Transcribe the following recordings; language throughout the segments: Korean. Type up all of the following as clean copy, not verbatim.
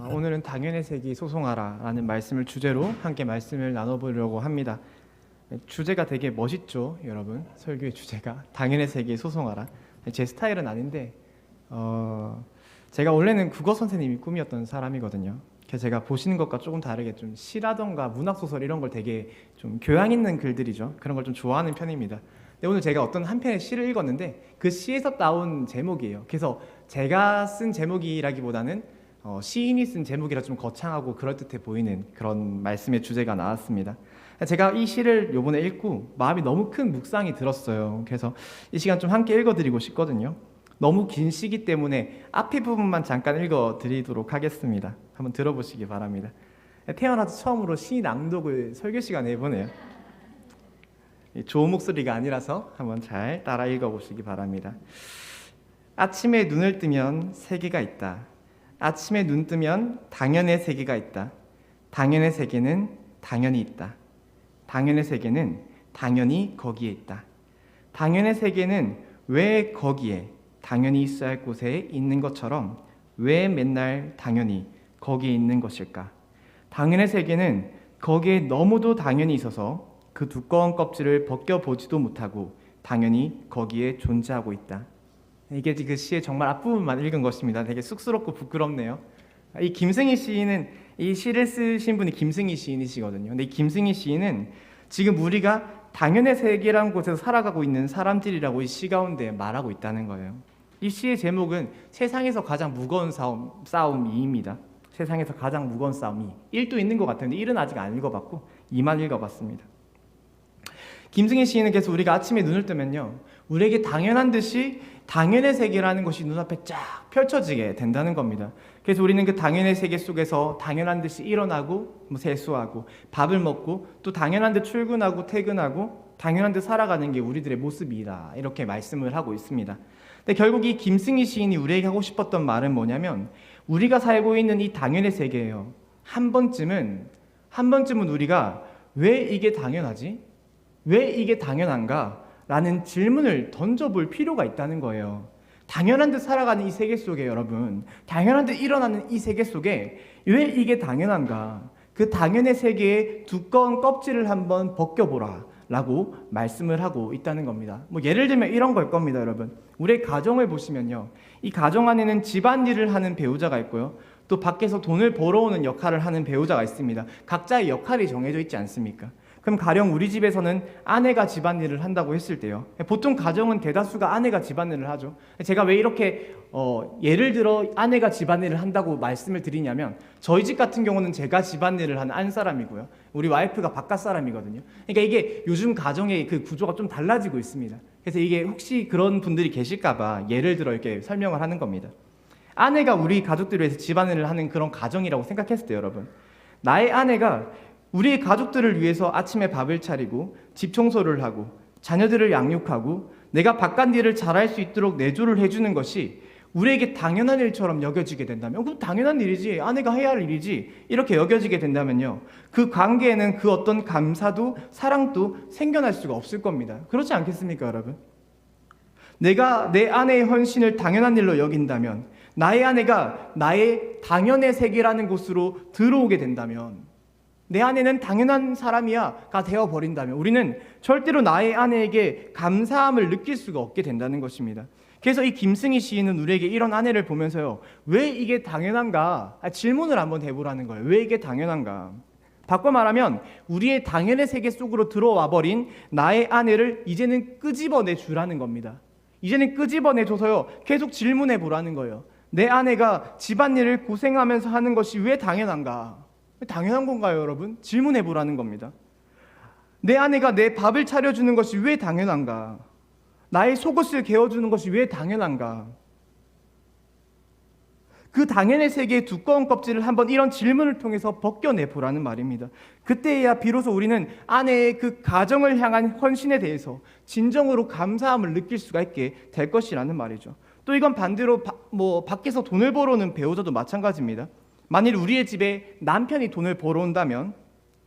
오늘은 당연의 세기 소송하라 라는 말씀을 주제로 함께 말씀을 나눠보려고 합니다. 주제가 되게 멋있죠, 여러분. 설교의 주제가 당연의 세기 소송하라. 제 스타일은 아닌데 제가 원래는 국어 선생님이 꿈이었던 사람이거든요. 그래서 제가 보시는 것과 조금 다르게 좀 시라던가 문학소설 이런 걸 되게 좀 교양 있는 글들이죠. 그런 걸 좀 좋아하는 편입니다. 근데 오늘 제가 어떤 한 편의 시를 읽었는데 그 시에서 나온 제목이에요. 그래서 제가 쓴 제목이라기보다는 시인이 쓴 제목이라 좀 거창하고 그럴듯해 보이는 그런 말씀의 주제가 나왔습니다. 제가 이 시를 요번에 읽고 마음이 너무 큰 묵상이 들었어요. 그래서 이 시간 좀 함께 읽어드리고 싶거든요. 너무 긴 시기 때문에 앞에 부분만 잠깐 읽어드리도록 하겠습니다. 한번 들어보시기 바랍니다. 태어나서 처음으로 시 낭독을 설교 시간에 해보네요. 좋은 목소리가 아니라서 한번 잘 따라 읽어보시기 바랍니다. 아침에 눈을 뜨면 세계가 있다. 아침에 눈 뜨면 당연의 세계가 있다. 당연의 세계는 당연히 있다. 당연의 세계는 당연히 거기에 있다. 당연의 세계는 왜 거기에 당연히 있어야 할 곳에 있는 것처럼 왜 맨날 당연히 거기에 있는 것일까? 당연의 세계는 거기에 너무도 당연히 있어서 그 두꺼운 껍질을 벗겨보지도 못하고 당연히 거기에 존재하고 있다. 이게 그 시의 정말 앞부분만 읽은 것입니다. 되게 쑥스럽고 부끄럽네요. 이 김승희 시인은, 이 시를 쓰신 분이 김승희 시인이시거든요. 근데 이 김승희 시인은 지금 우리가 당연의 세계라는 곳에서 살아가고 있는 사람들이라고 이 시 가운데 말하고 있다는 거예요. 이 시의 제목은 세상에서 가장 무거운 싸움 2입니다. 세상에서 가장 무거운 싸움 2. 1도 있는 것 같은데 1은 아직 안 읽어봤고 2만 읽어봤습니다. 김승희 시인은 계속 우리가 아침에 눈을 뜨면요, 우리에게 당연한 듯이 당연의 세계라는 것이 눈앞에 쫙 펼쳐지게 된다는 겁니다. 그래서 우리는 그 당연의 세계 속에서 당연한 듯이 일어나고 세수하고 밥을 먹고 또 당연한 듯 출근하고 퇴근하고 당연한 듯 살아가는 게 우리들의 모습이다, 이렇게 말씀을 하고 있습니다. 근데 결국 이 김승희 시인이 우리에게 하고 싶었던 말은 뭐냐면, 우리가 살고 있는 이 당연의 세계예요. 한 번쯤은 우리가 왜 이게 당연하지? 왜 이게 당연한가? 라는 질문을 던져볼 필요가 있다는 거예요. 당연한 듯 살아가는 이 세계 속에, 여러분, 당연한 듯 일어나는 이 세계 속에 왜 이게 당연한가? 그 당연의 세계의 두꺼운 껍질을 한번 벗겨보라 라고 말씀을 하고 있다는 겁니다. 예를 들면 이런 걸 겁니다, 여러분. 우리의 가정을 보시면요, 이 가정 안에는 집안일을 하는 배우자가 있고요, 또 밖에서 돈을 벌어오는 역할을 하는 배우자가 있습니다. 각자의 역할이 정해져 있지 않습니까? 그럼 가령 우리 집에서는 아내가 집안일을 한다고 했을 때요, 보통 가정은 대다수가 아내가 집안일을 하죠. 제가 왜 이렇게 예를 들어 아내가 집안일을 한다고 말씀을 드리냐면, 저희 집 같은 경우는 제가 집안일을 하는 안 사람이고요, 우리 와이프가 바깥 사람이거든요. 그러니까 이게 요즘 가정의 그 구조가 좀 달라지고 있습니다. 그래서 이게 혹시 그런 분들이 계실까봐 예를 들어 이렇게 설명을 하는 겁니다. 아내가 우리 가족들을 위해서 집안일을 하는 그런 가정이라고 생각했을 때, 여러분, 나의 아내가 우리의 가족들을 위해서 아침에 밥을 차리고 집 청소를 하고 자녀들을 양육하고 내가 바깥 일을 잘할 수 있도록 내조를 해주는 것이 우리에게 당연한 일처럼 여겨지게 된다면, 그럼 당연한 일이지, 아내가 해야 할 일이지, 이렇게 여겨지게 된다면요, 그 관계에는 그 어떤 감사도 사랑도 생겨날 수가 없을 겁니다. 그렇지 않겠습니까, 여러분? 내가 내 아내의 헌신을 당연한 일로 여긴다면, 나의 아내가 나의 당연의 세계라는 곳으로 들어오게 된다면, 내 아내는 당연한 사람이야가 되어버린다면 우리는 절대로 나의 아내에게 감사함을 느낄 수가 없게 된다는 것입니다. 그래서 이 김승희 시인은 우리에게 이런 아내를 보면서요, 왜 이게 당연한가? 질문을 한번 해보라는 거예요. 왜 이게 당연한가? 바꿔 말하면 우리의 당연의 세계 속으로 들어와 버린 나의 아내를 이제는 끄집어내 주라는 겁니다. 이제는 끄집어내 줘서요, 계속 질문해 보라는 거예요. 내 아내가 집안일을 고생하면서 하는 것이 왜 당연한가? 당연한 건가요, 여러분? 질문해 보라는 겁니다. 내 아내가 내 밥을 차려주는 것이 왜 당연한가? 나의 속옷을 개어주는 것이 왜 당연한가? 그 당연의 세계의 두꺼운 껍질을 한번 이런 질문을 통해서 벗겨내 보라는 말입니다. 그때야 비로소 우리는 아내의 그 가정을 향한 헌신에 대해서 진정으로 감사함을 느낄 수가 있게 될 것이라는 말이죠. 또 이건 반대로 밖에서 돈을 벌어오는 배우자도 마찬가지입니다. 만일 우리의 집에 남편이 돈을 벌어온다면,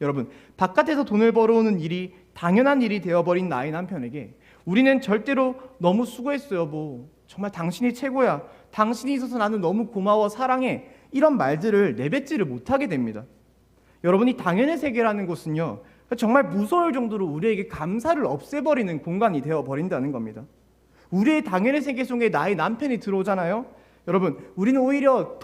여러분, 바깥에서 돈을 벌어오는 일이 당연한 일이 되어버린 나의 남편에게 우리는 절대로 너무 수고했어 여보, 정말 당신이 최고야, 당신이 있어서 나는 너무 고마워, 사랑해, 이런 말들을 내뱉지를 못하게 됩니다. 여러분이 당연의 세계라는 것은요, 정말 무서울 정도로 우리에게 감사를 없애버리는 공간이 되어버린다는 겁니다. 우리의 당연의 세계 속에 나의 남편이 들어오잖아요. 여러분, 우리는 오히려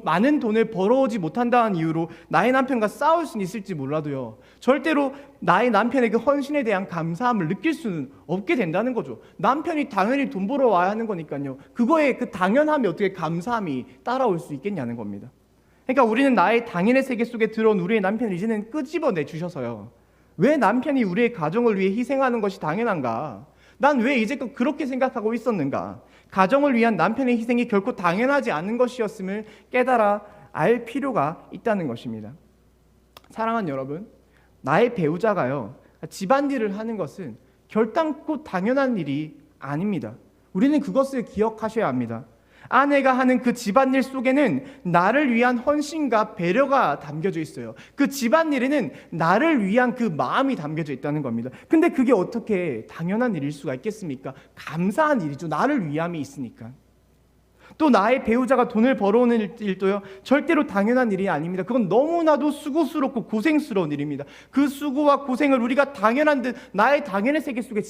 많은 돈을 벌어오지 못한다는 이유로 나의 남편과 싸울 수는 있을지 몰라도요, 절대로 나의 남편의 그 헌신에 대한 감사함을 느낄 수는 없게 된다는 거죠. 남편이 당연히 돈 벌어 와야 하는 거니까요, 그거에 그 당연함이 어떻게 감사함이 따라올 수 있겠냐는 겁니다. 그러니까 우리는 나의 당연의 세계 속에 들어온 우리의 남편을 이제는 끄집어내 주셔서요, 왜 남편이 우리의 가정을 위해 희생하는 것이 당연한가? 난 왜 이제껏 그렇게 생각하고 있었는가? 가정을 위한 남편의 희생이 결코 당연하지 않은 것이었음을 깨달아 알 필요가 있다는 것입니다. 사랑하는 여러분, 나의 배우자가요, 집안일을 하는 것은 결단코 당연한 일이 아닙니다. 우리는 그것을 기억하셔야 합니다. 아내가 하는 그 집안일 속에는 나를 위한 헌신과 배려가 담겨져 있어요. 그 집안일에는 나를 위한 그 마음이 담겨져 있다는 겁니다. 근데 그게 어떻게 당연한 일일 수가 있겠습니까? 감사한 일이죠. 나를 위함이 있으니까. 또 나의 배우자가 돈을 벌어오는 일도요, 절대로 당연한 일이 아닙니다. 그건 너무나도 수고스럽고 고생스러운 일입니다. 그 수고와 고생을 우리가 당연한 듯 나의 당연의 세계 속에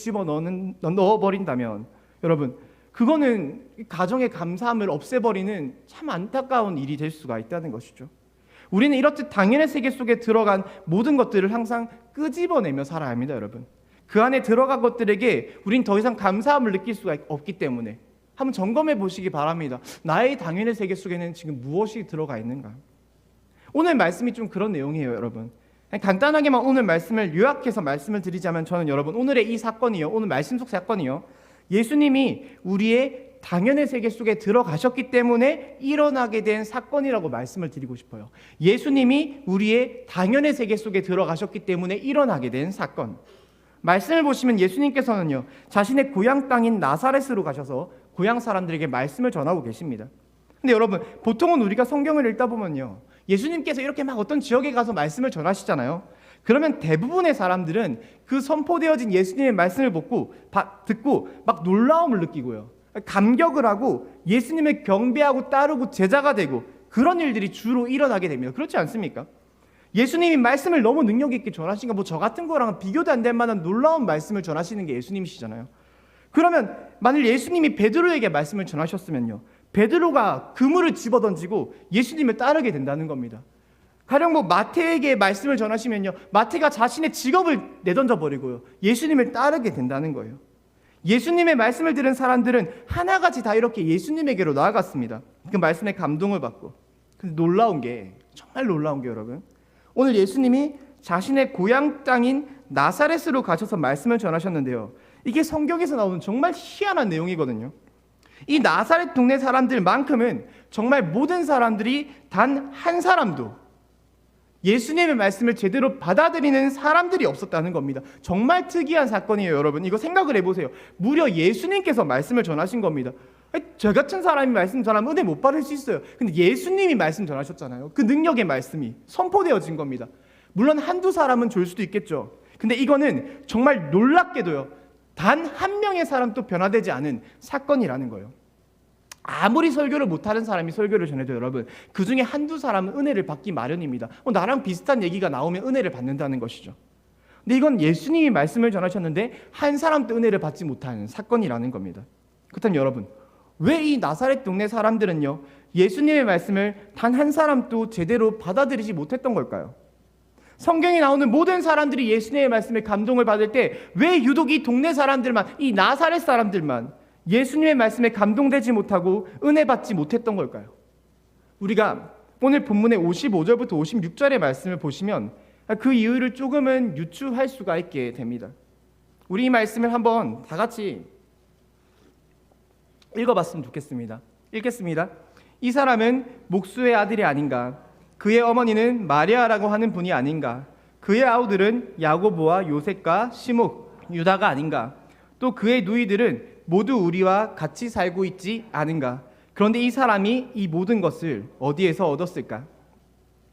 넣어버린다면, 여러분, 그거는 가정의 감사함을 없애버리는 참 안타까운 일이 될 수가 있다는 것이죠. 우리는 이렇듯 당연의 세계 속에 들어간 모든 것들을 항상 끄집어내며 살아야 합니다, 여러분. 그 안에 들어간 것들에게 우린 더 이상 감사함을 느낄 수가 없기 때문에 한번 점검해 보시기 바랍니다. 나의 당연의 세계 속에는 지금 무엇이 들어가 있는가? 오늘 말씀이 좀 그런 내용이에요, 여러분. 간단하게만 오늘 말씀을 요약해서 말씀을 드리자면, 저는 여러분, 오늘의 이 사건이요, 오늘 말씀 속 사건이요, 예수님이 우리의 당연의 세계 속에 들어가셨기 때문에 일어나게 된 사건이라고 말씀을 드리고 싶어요. 예수님이 우리의 당연의 세계 속에 들어가셨기 때문에 일어나게 된 사건. 말씀을 보시면 예수님께서는요, 자신의 고향 땅인 나사렛으로 가셔서 고향 사람들에게 말씀을 전하고 계십니다. 근데 여러분, 보통은 우리가 성경을 읽다 보면요, 예수님께서 이렇게 막 어떤 지역에 가서 말씀을 전하시잖아요. 그러면 대부분의 사람들은 그 선포되어진 예수님의 말씀을 듣고 막 놀라움을 느끼고요, 감격을 하고 예수님을 경배하고 따르고 제자가 되고, 그런 일들이 주로 일어나게 됩니다. 그렇지 않습니까? 예수님이 말씀을 너무 능력 있게 전하시니까 저 같은 거랑 비교도 안 될 만한 놀라운 말씀을 전하시는 게 예수님이시잖아요. 그러면 만일 예수님이 베드로에게 말씀을 전하셨으면요, 베드로가 그물을 집어던지고 예수님을 따르게 된다는 겁니다. 가령 마태에게 말씀을 전하시면요, 마태가 자신의 직업을 내던져 버리고요, 예수님을 따르게 된다는 거예요. 예수님의 말씀을 들은 사람들은 하나같이 다 이렇게 예수님에게로 나아갔습니다. 그 말씀에 감동을 받고. 근데 정말 놀라운 게 여러분, 오늘 예수님이 자신의 고향 땅인 나사렛으로 가셔서 말씀을 전하셨는데요, 이게 성경에서 나오는 정말 희한한 내용이거든요. 이 나사렛 동네 사람들만큼은 정말 모든 사람들이 단 한 사람도 예수님의 말씀을 제대로 받아들이는 사람들이 없었다는 겁니다. 정말 특이한 사건이에요, 여러분. 이거 생각을 해보세요. 무려 예수님께서 말씀을 전하신 겁니다. 저 같은 사람이 말씀 전하면 은혜 못 받을 수 있어요. 근데 예수님이 말씀 전하셨잖아요. 그 능력의 말씀이 선포되어진 겁니다. 물론 한두 사람은 줄 수도 있겠죠. 근데 이거는 정말 놀랍게도요, 단 한 명의 사람도 변화되지 않은 사건이라는 거예요. 아무리 설교를 못하는 사람이 설교를 전해도 여러분, 그 중에 한두 사람은 은혜를 받기 마련입니다. 나랑 비슷한 얘기가 나오면 은혜를 받는다는 것이죠. 근데 이건 예수님이 말씀을 전하셨는데 한 사람도 은혜를 받지 못하는 사건이라는 겁니다. 그렇다면 여러분, 왜 이 나사렛 동네 사람들은요, 예수님의 말씀을 단 한 사람도 제대로 받아들이지 못했던 걸까요? 성경에 나오는 모든 사람들이 예수님의 말씀에 감동을 받을 때 왜 유독 이 동네 사람들만, 이 나사렛 사람들만 예수님의 말씀에 감동되지 못하고 은혜 받지 못했던 걸까요? 우리가 오늘 본문의 55절부터 56절의 말씀을 보시면 그 이유를 조금은 유추할 수가 있게 됩니다. 우리 이 말씀을 한번 다 같이 읽어봤으면 좋겠습니다. 읽겠습니다. 이 사람은 목수의 아들이 아닌가? 그의 어머니는 마리아라고 하는 분이 아닌가? 그의 아우들은 야고보와 요셉과 시몬, 유다가 아닌가? 또 그의 누이들은 모두 우리와 같이 살고 있지 않은가? 그런데 이 사람이 이 모든 것을 어디에서 얻었을까?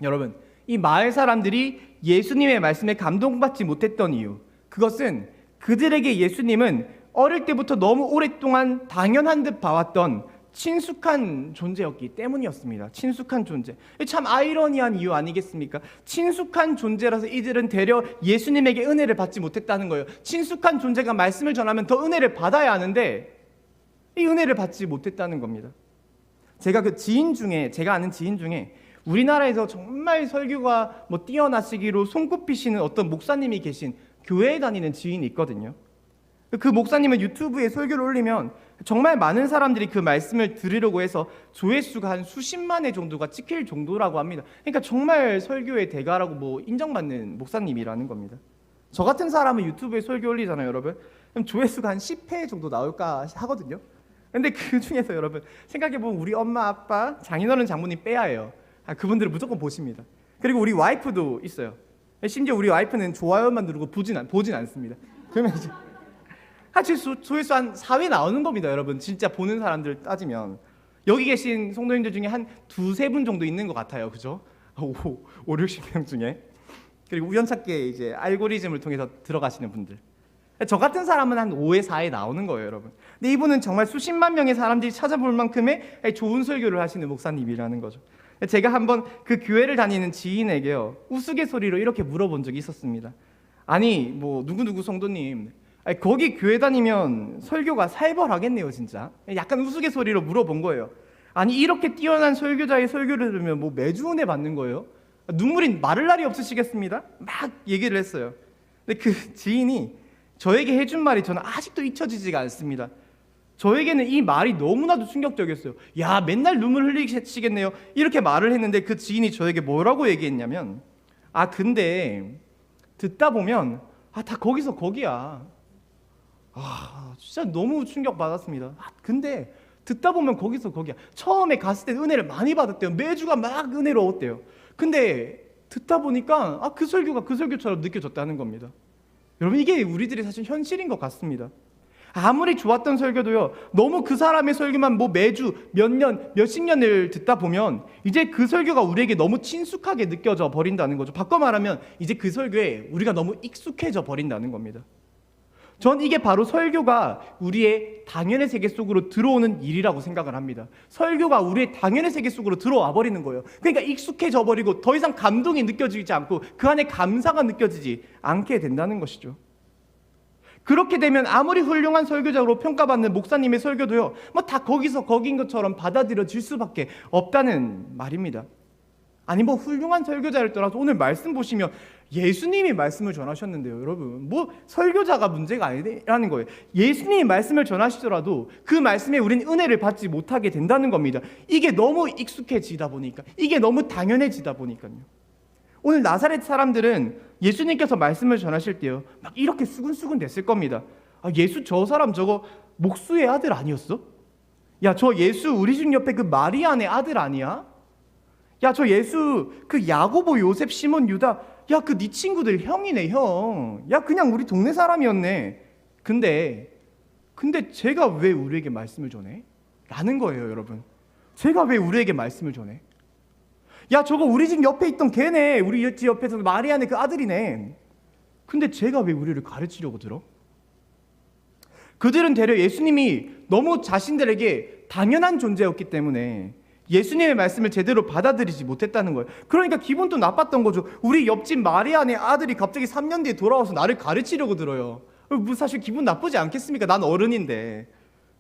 여러분, 이 마을 사람들이 예수님의 말씀에 감동받지 못했던 이유, 그것은 그들에게 예수님은 어릴 때부터 너무 오랫동안 당연한 듯 봐왔던 친숙한 존재였기 때문이었습니다. 친숙한 존재. 참 아이러니한 이유 아니겠습니까? 친숙한 존재라서 이들은 되려 예수님에게 은혜를 받지 못했다는 거예요. 친숙한 존재가 말씀을 전하면 더 은혜를 받아야 하는데 이 은혜를 받지 못했다는 겁니다. 제가 아는 지인 중에 우리나라에서 정말 설교가 뛰어나시기로 손꼽히시는 어떤 목사님이 계신 교회에 다니는 지인이 있거든요. 그 목사님은 유튜브에 설교를 올리면 정말 많은 사람들이 그 말씀을 들으려고 해서 조회수가 한 수십만 회 정도가 찍힐 정도라고 합니다. 그러니까 정말 설교의 대가라고 인정받는 목사님이라는 겁니다. 저 같은 사람은 유튜브에 설교 올리잖아요, 여러분. 그럼 조회수가 한 10회 정도 나올까 하거든요. 근데 그 중에서 여러분 생각해보면 우리 엄마, 아빠, 장인어른, 장모님 빼야 해요. 그분들은 무조건 보십니다. 그리고 우리 와이프도 있어요. 심지어 우리 와이프는 좋아요만 누르고 보진 않습니다. 그러면 이제 조회수 한 4회 나오는 겁니다, 여러분. 진짜 보는 사람들 따지면 여기 계신 성도님들 중에 한 두세 분 정도 있는 것 같아요, 그죠? 60명 중에. 그리고 우연찮게 이제 알고리즘을 통해서 들어가시는 분들. 저 같은 사람은 한 5회, 4회 나오는 거예요, 여러분. 근데 이분은 정말 수십만 명의 사람들이 찾아볼 만큼의 좋은 설교를 하시는 목사님이라는 거죠. 제가 한번 그 교회를 다니는 지인에게요, 우스갯소리로 이렇게 물어본 적이 있었습니다. 아니, 누구누구 성도님, 거기 교회 다니면 설교가 살벌하겠네요, 진짜. 약간 우스갯소리로 물어본 거예요. 아니, 이렇게 뛰어난 설교자의 설교를 들으면 매주 은혜 받는 거예요? 눈물이 마를 날이 없으시겠습니다? 막 얘기를 했어요. 근데 그 지인이 저에게 해준 말이 저는 아직도 잊혀지지가 않습니다. 저에게는 이 말이 너무나도 충격적이었어요. 야, 맨날 눈물 흘리시겠네요. 이렇게 말을 했는데 그 지인이 저에게 뭐라고 얘기했냐면, 근데 듣다 보면 다 거기서 거기야. 진짜 너무 충격받았습니다. 근데 듣다 보면 거기서 거기야. 처음에 갔을 때 은혜를 많이 받았대요. 매주가 막 은혜로웠대요. 근데 듣다 보니까 그 설교가 그 설교처럼 느껴졌다는 겁니다. 여러분, 이게 우리들의 사실 현실인 것 같습니다. 아무리 좋았던 설교도요, 너무 그 사람의 설교만 매주 몇 년, 몇십 년을 듣다 보면 이제 그 설교가 우리에게 너무 친숙하게 느껴져 버린다는 거죠. 바꿔 말하면 이제 그 설교에 우리가 너무 익숙해져 버린다는 겁니다. 전 이게 바로 설교가 우리의 당연의 세계 속으로 들어오는 일이라고 생각을 합니다. 설교가 우리의 당연의 세계 속으로 들어와 버리는 거예요. 그러니까 익숙해져 버리고 더 이상 감동이 느껴지지 않고 그 안에 감사가 느껴지지 않게 된다는 것이죠. 그렇게 되면 아무리 훌륭한 설교자로 평가받는 목사님의 설교도요, 다 거기서 거긴 것처럼 받아들여질 수밖에 없다는 말입니다. 아니 훌륭한 설교자를 떠나서 오늘 말씀 보시면 예수님이 말씀을 전하셨는데요, 여러분. 설교자가 문제가 아니라는 거예요. 예수님이 말씀을 전하시더라도 그 말씀에 우린 은혜를 받지 못하게 된다는 겁니다. 이게 너무 익숙해지다 보니까, 이게 너무 당연해지다 보니까요. 오늘 나사렛 사람들은 예수님께서 말씀을 전하실 때요, 막 이렇게 수근수근 됐을 겁니다. 예수 저 사람 저거 목수의 아들 아니었어? 야, 저 예수 우리 집 옆에 그 마리아네 아들 아니야? 야, 저 예수 그 야고보, 요셉, 시몬, 유다, 야, 그 네 친구들 형이네, 형. 야, 그냥 우리 동네 사람이었네. 근데 제가 왜 우리에게 말씀을 전해? 라는 거예요, 여러분. 제가 왜 우리에게 말씀을 전해? 야, 저거 우리 집 옆에 있던 걔네, 우리 집 옆에서 마리아네 그 아들이네. 근데 제가 왜 우리를 가르치려고 들어? 그들은 되려 예수님이 너무 자신들에게 당연한 존재였기 때문에 예수님의 말씀을 제대로 받아들이지 못했다는 거예요. 그러니까 기분도 나빴던 거죠. 우리 옆집 마리아네 아들이 갑자기 3년 뒤에 돌아와서 나를 가르치려고 들어요. 사실 기분 나쁘지 않겠습니까? 난 어른인데.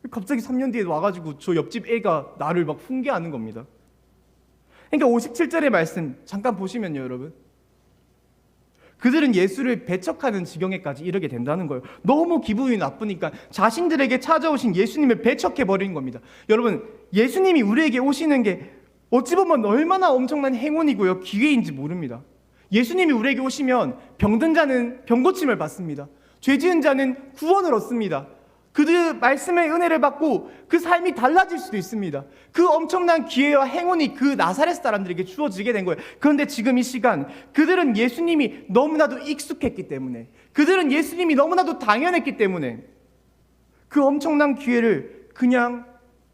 갑자기 3년 뒤에 와가지고 저 옆집 애가 나를 막 훈계하는 겁니다. 그러니까 57절의 말씀 잠깐 보시면요, 여러분. 그들은 예수를 배척하는 지경에까지 이르게 된다는 거예요. 너무 기분이 나쁘니까 자신들에게 찾아오신 예수님을 배척해버린 겁니다. 여러분, 예수님이 우리에게 오시는 게 어찌 보면 얼마나 엄청난 행운이고요, 기회인지 모릅니다. 예수님이 우리에게 오시면 병든 자는 병고침을 받습니다. 죄 지은 자는 구원을 얻습니다. 그들 말씀의 은혜를 받고 그 삶이 달라질 수도 있습니다. 그 엄청난 기회와 행운이 그 나사렛 사람들에게 주어지게 된 거예요. 그런데 지금 이 시간 그들은 예수님이 너무나도 익숙했기 때문에, 그들은 예수님이 너무나도 당연했기 때문에 그 엄청난 기회를 그냥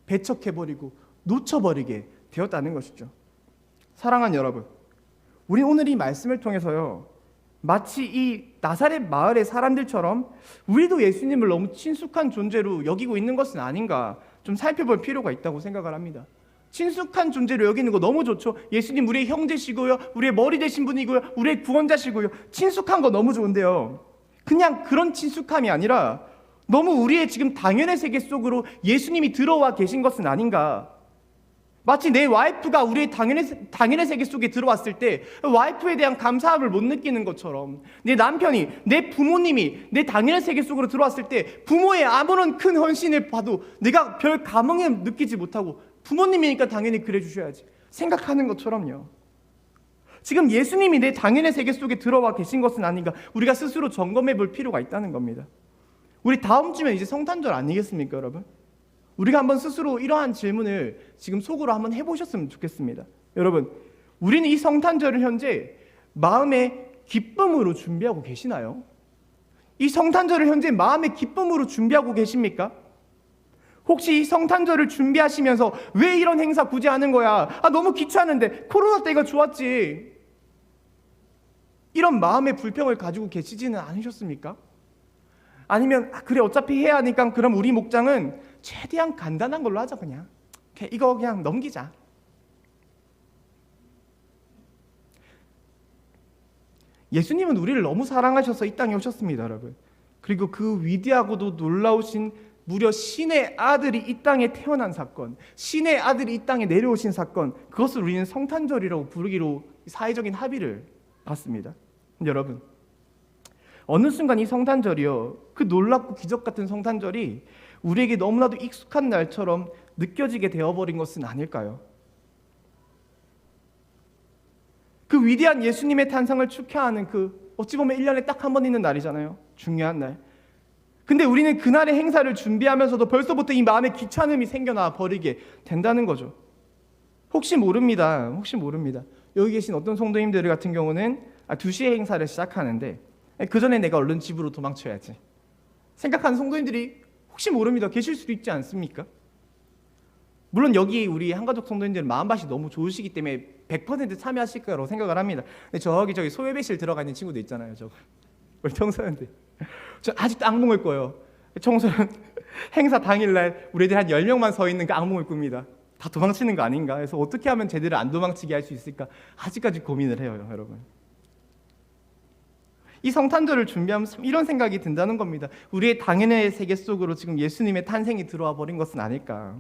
배척해버리고 놓쳐버리게 되었다는 것이죠. 사랑하는 여러분, 우리 오늘 이 말씀을 통해서요, 마치 이 나사렛 마을의 사람들처럼 우리도 예수님을 너무 친숙한 존재로 여기고 있는 것은 아닌가 좀 살펴볼 필요가 있다고 생각을 합니다. 친숙한 존재로 여기는 거 너무 좋죠. 예수님 우리의 형제시고요, 우리의 머리 되신 분이고요, 우리의 구원자시고요. 친숙한 거 너무 좋은데요, 그냥 그런 친숙함이 아니라 너무 우리의 지금 당연의 세계 속으로 예수님이 들어와 계신 것은 아닌가. 마치 내 와이프가 우리의 당연의 세계 속에 들어왔을 때 와이프에 대한 감사함을 못 느끼는 것처럼, 내 남편이, 내 부모님이 내 당연의 세계 속으로 들어왔을 때 부모의 아무런 큰 헌신을 봐도 내가 별 감흥을 느끼지 못하고, 부모님이니까 당연히 그래 주셔야지 생각하는 것처럼요. 지금 예수님이 내 당연의 세계 속에 들어와 계신 것은 아닌가, 우리가 스스로 점검해 볼 필요가 있다는 겁니다. 우리 다음 주면 이제 성탄절 아니겠습니까, 여러분? 우리가 한번 스스로 이러한 질문을 지금 속으로 한번 해보셨으면 좋겠습니다. 여러분, 우리는 이 성탄절을 현재 마음의 기쁨으로 준비하고 계시나요? 이 성탄절을 현재 마음의 기쁨으로 준비하고 계십니까? 혹시 이 성탄절을 준비하시면서 왜 이런 행사 굳이 하는 거야? 너무 귀찮은데, 코로나 때가 좋았지, 이런 마음의 불평을 가지고 계시지는 않으셨습니까? 아니면 그래 어차피 해야 하니까 그럼 우리 목장은 최대한 간단한 걸로 하자, 그냥 이거 그냥 넘기자. 예수님은 우리를 너무 사랑하셔서 이 땅에 오셨습니다, 여러분. 그리고 그 위대하고도 놀라우신 무려 신의 아들이 이 땅에 태어난 사건, 신의 아들이 이 땅에 내려오신 사건, 그것을 우리는 성탄절이라고 부르기로 사회적인 합의를 봤습니다. 여러분, 어느 순간 이 성탄절이요, 그 놀랍고 기적 같은 성탄절이 우리에게 너무나도 익숙한 날처럼 느껴지게 되어버린 것은 아닐까요? 그 위대한 예수님의 탄생을 축하하는 그 어찌 보면 1년에 딱 한 번 있는 날이잖아요. 중요한 날. 근데 우리는 그날의 행사를 준비하면서도 벌써부터 이 마음에 귀찮음이 생겨나 버리게 된다는 거죠. 혹시 모릅니다. 여기 계신 어떤 성도님들 같은 경우는 2시에 행사를 시작하는데 그 전에 내가 얼른 집으로 도망쳐야지 생각하는 성도님들이 혹시 모릅니다. 계실 수도 있지 않습니까? 물론 여기 우리 한가족 성도님들은 마음밭이 너무 좋으시기 때문에 100% 참여하실 거라고 생각을 합니다. 근데 저기 소예배실 들어가 있는 친구도 있잖아요. 우리 청소년들. 저 아직도 악몽을 꿔요. 청소년 행사 당일날 우리 애들 한 10명만 서 있는 그 악몽을 꿉니다. 다 도망치는 거 아닌가? 그래서 어떻게 하면 제대로 안 도망치게 할 수 있을까? 아직까지 고민을 해요, 여러분. 이 성탄절을 준비하면서 이런 생각이 든다는 겁니다. 우리의 당연의 세계 속으로 지금 예수님의 탄생이 들어와 버린 것은 아닐까.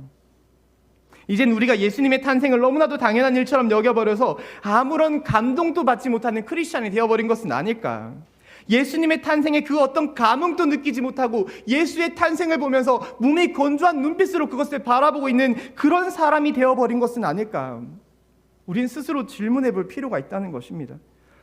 이젠 우리가 예수님의 탄생을 너무나도 당연한 일처럼 여겨버려서 아무런 감동도 받지 못하는 크리스찬이 되어버린 것은 아닐까. 예수님의 탄생에 그 어떤 감흥도 느끼지 못하고 예수의 탄생을 보면서 몸이 건조한 눈빛으로 그것을 바라보고 있는 그런 사람이 되어버린 것은 아닐까. 우린 스스로 질문해 볼 필요가 있다는 것입니다.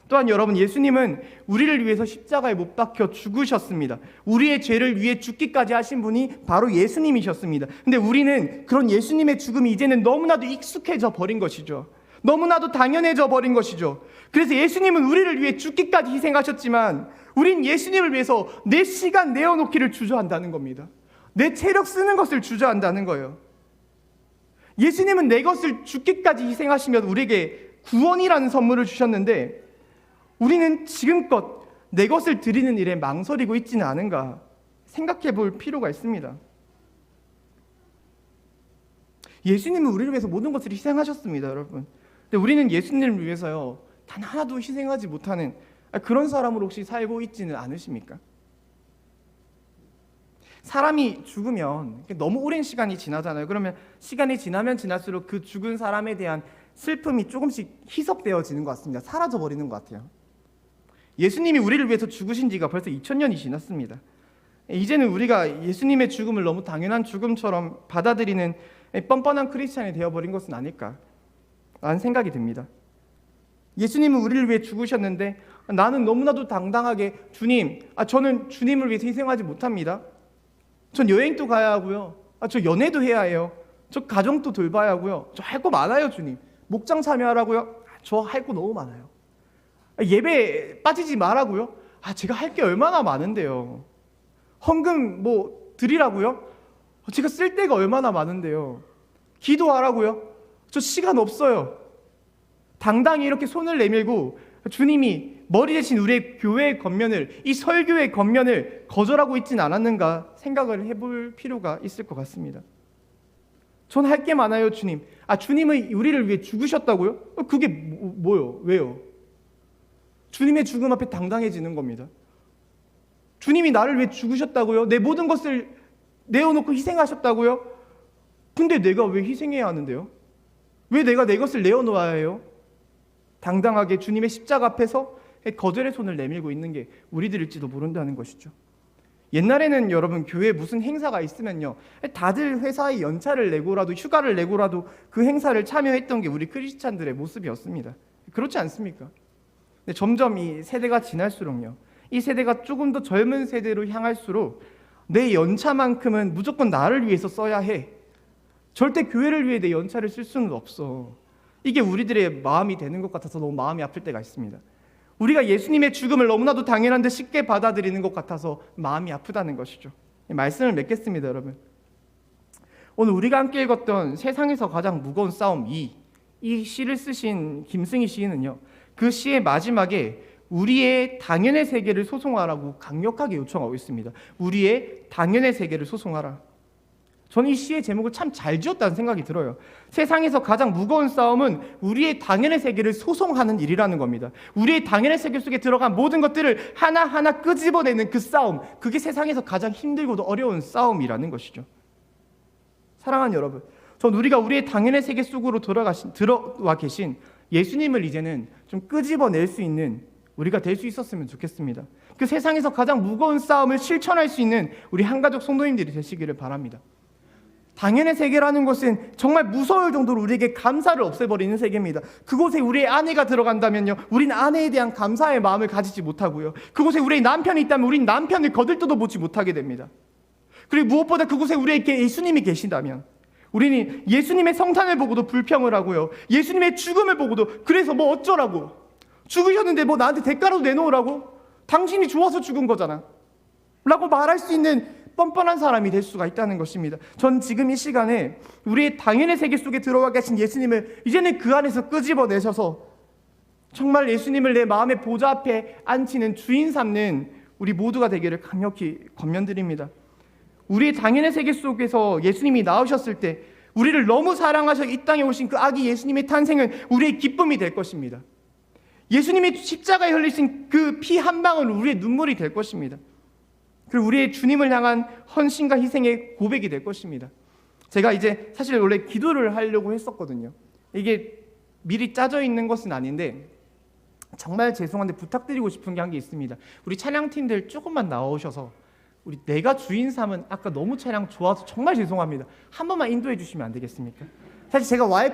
또한 여러분, 예수님은 우리를 위해서 십자가에 못 박혀 죽으셨습니다. 우리의 죄를 위해 죽기까지 하신 분이 바로 예수님이셨습니다. 근데 우리는 그런 예수님의 죽음이 이제는 너무나도 익숙해져 버린 것이죠. 너무나도 당연해져 버린 것이죠. 그래서 예수님은 우리를 위해 죽기까지 희생하셨지만 우린 예수님을 위해서 내 시간 내어놓기를 주저한다는 겁니다. 내 체력 쓰는 것을 주저한다는 거예요. 예수님은 내 것을 죽기까지 희생하시며 우리에게 구원이라는 선물을 주셨는데 우리는 지금껏 내 것을 드리는 일에 망설이고 있지는 않은가 생각해 볼 필요가 있습니다. 예수님은 우리를 위해서 모든 것을 희생하셨습니다, 여러분. 근데 우리는 예수님을 위해서요, 단 하나도 희생하지 못하는 그런 사람으로 혹시 살고 있지는 않으십니까? 사람이 죽으면 너무 오랜 시간이 지나잖아요. 그러면 시간이 지나면 지날수록 그 죽은 사람에 대한 슬픔이 조금씩 희석되어지는 것 같습니다. 사라져버리는 것 같아요. 예수님이 우리를 위해서 죽으신 지가 벌써 2000년이 지났습니다. 이제는 우리가 예수님의 죽음을 너무 당연한 죽음처럼 받아들이는 뻔뻔한 크리스찬이 되어버린 것은 아닐까 라는 생각이 듭니다. 예수님은 우리를 위해 죽으셨는데 나는 너무나도 당당하게 주님, 저는 주님을 위해서 희생하지 못합니다. 전 여행도 가야 하고요. 저 연애도 해야 해요. 저 가정도 돌봐야 하고요. 저 할 거 많아요, 주님. 목장 참여하라고요? 저 할 거 너무 많아요. 예배 빠지지 말라고요? 제가 할 게 얼마나 많은데요. 헌금 드리라고요? 제가 쓸 데가 얼마나 많은데요. 기도하라고요? 저 시간 없어요. 당당히 이렇게 손을 내밀고 주님이 머리 대신 우리의 교회의 겉면을, 이 설교의 겉면을 거절하고 있진 않았는가 생각을 해볼 필요가 있을 것 같습니다. 전 할 게 많아요, 주님. 주님은 우리를 위해 죽으셨다고요? 그게 뭐요? 왜요? 주님의 죽음 앞에 당당해지는 겁니다. 주님이 나를 위해 죽으셨다고요? 내 모든 것을 내어놓고 희생하셨다고요? 근데 내가 왜 희생해야 하는데요? 왜 내가 내 것을 내어놓아야 해요? 당당하게 주님의 십자가 앞에서 거절의 손을 내밀고 있는 게 우리들일지도 모른다는 것이죠. 옛날에는 여러분 교회에 무슨 행사가 있으면요, 다들 회사에 연차를 내고라도 휴가를 내고라도 그 행사를 참여했던 게 우리 크리스찬들의 모습이었습니다. 그렇지 않습니까? 근데 점점 이 세대가 지날수록요, 이 세대가 조금 더 젊은 세대로 향할수록 내 연차만큼은 무조건 나를 위해서 써야 해. 절대 교회를 위해 내 연차를 쓸 수는 없어. 이게 우리들의 마음이 되는 것 같아서 너무 마음이 아플 때가 있습니다. 우리가 예수님의 죽음을 너무나도 당연한 듯 쉽게 받아들이는 것 같아서 마음이 아프다는 것이죠. 말씀을 맺겠습니다, 여러분. 오늘 우리가 함께 읽었던 세상에서 가장 무거운 싸움 2, 이 시를 쓰신 김승희 시인은요, 그 시의 마지막에 우리의 당연의 세계를 소송하라고 강력하게 요청하고 있습니다. 우리의 당연의 세계를 소송하라. 저는 이 시의 제목을 참 잘 지었다는 생각이 들어요. 세상에서 가장 무거운 싸움은 우리의 당연의 세계를 소송하는 일이라는 겁니다. 우리의 당연의 세계 속에 들어간 모든 것들을 하나하나 끄집어내는 그 싸움, 그게 세상에서 가장 힘들고도 어려운 싸움이라는 것이죠. 사랑하는 여러분, 전 우리가 우리의 당연의 세계 속으로 들어와 계신 예수님을 이제는 좀 끄집어낼 수 있는 우리가 될 수 있었으면 좋겠습니다. 그 세상에서 가장 무거운 싸움을 실천할 수 있는 우리 한가족 성도님들이 되시기를 바랍니다. 당연의 세계라는 것은 정말 무서울 정도로 우리에게 감사를 없애버리는 세계입니다. 그곳에 우리의 아내가 들어간다면요, 우리는 아내에 대한 감사의 마음을 가지지 못하고요, 그곳에 우리의 남편이 있다면 우리는 남편을 거들떠도 보지 못하게 됩니다. 그리고 무엇보다 그곳에 우리에게 예수님이 계신다면 우리는 예수님의 성탄을 보고도 불평을 하고요, 예수님의 죽음을 보고도 그래서 뭐 어쩌라고, 죽으셨는데 뭐 나한테 대가로 내놓으라고, 당신이 좋아서 죽은 거잖아 라고 말할 수 있는 뻔뻔한 사람이 될 수가 있다는 것입니다. 전 지금 이 시간에 우리의 당연의 세계 속에 들어와 계신 예수님을 이제는 그 안에서 끄집어내셔서 정말 예수님을 내 마음의 보좌 앞에 앉히는 주인 삼는 우리 모두가 되기를 강력히 권면드립니다. 우리의 당연의 세계 속에서 예수님이 나오셨을 때 우리를 너무 사랑하셔 이 땅에 오신 그 아기 예수님의 탄생은 우리의 기쁨이 될 것입니다. 예수님이 십자가에 흘리신 그 피 한 방울 우리의 눈물이 될 것입니다. 그리고 우리의 주님을 향한 헌신과 희생의 고백이 될 것입니다. 제가 이제 사실 원래 기도를 하려고 했었거든요. 이게 미리 짜져 있는 것은 아닌데 정말 죄송한데 부탁드리고 싶은 게 한 게 있습니다. 우리 찬양팀들 조금만 나오셔서 우리 내가 주인 삼은 아까 너무 찬양 좋아서 정말 죄송합니다. 한 번만 인도해 주시면 안 되겠습니까? 사실 제가 와이프